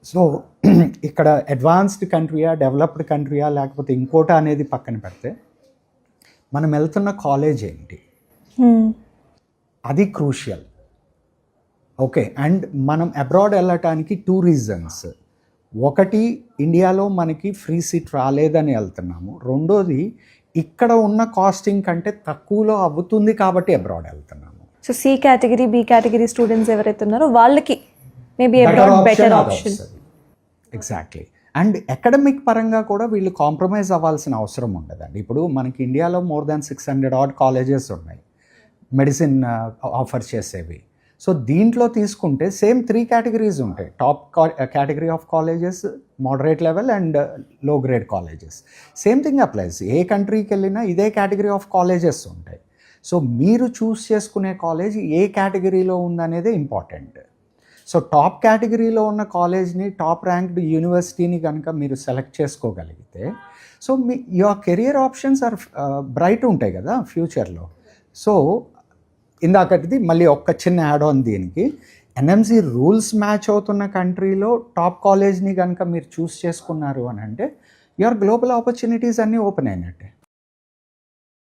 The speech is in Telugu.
సో ఇక్కడ అడ్వాన్స్డ్ కంట్రీయా, డెవలప్డ్ కంట్రీయా, లేకపోతే ఇంకోటా అనేది పక్కన పెడితే మనం వెళ్తున్న కాలేజ్ ఏంటి, అది క్రూషియల్. ఓకే, అండ్ మనం అబ్రాడ్ వెళ్ళటానికి 2 రీజన్స్. ఒకటి, ఇండియాలో మనకి ఫ్రీ సీట్ రాలేదని వెళ్తున్నాము. రెండోది, ఇక్కడ ఉన్న కాస్టింగ్ కంటే తక్కువలో అవుతుంది కాబట్టి అబ్రాడ్ వెళ్తున్నాము. So C category, B category students ఎవరైతే ఉన్నారో వాళ్ళకి maybe abroad better option. Exactly. And academic పరంగా కూడా వీళ్ళు కాంప్రమైజ్ అవ్వాల్సిన అవసరం ఉండదండి. ఇప్పుడు మనకి ఇండియాలో మోర్ దాన్ 600 odd కాలేజెస్ ఉన్నాయి మెడిసిన్ ఆఫర్ చేసేవి. సో దీంట్లో తీసుకుంటే సేమ్ 3 కేటగిరీస్ ఉంటాయి. Top category of colleges, moderate level and low grade colleges. Same thing applies. ఏ కంట్రీకి వెళ్ళినా ఇదే కేటగిరీ ఆఫ్ కాలేజెస్ ఉంటాయి. సో మీరు చూస్ చేసుకునే కాలేజ్ ఏ కేటగిరీలో ఉందనేదే ఇంపార్టెంట్. సో టాప్ కేటగిరీలో ఉన్న కాలేజ్ని, టాప్ ర్యాంక్డ్ యూనివర్సిటీని కనుక మీరు సెలెక్ట్ చేసుకోగలిగితే so your career options are bright ఉంటాయి కదా ఫ్యూచర్లో. సో ఇందాకటిది మళ్ళీ ఒక్క చిన్న యాడ్ ఆన్ దీనికి, ఎన్ఎంసి రూల్స్ మ్యాచ్ అవుతున్న కంట్రీలో టాప్ కాలేజ్ని కనుక మీరు చూస్ చేసుకున్నారు అని అంటే యువర్ గ్లోబల్ ఆపర్చునిటీస్ అన్నీ ఓపెన్ అయినట్టే.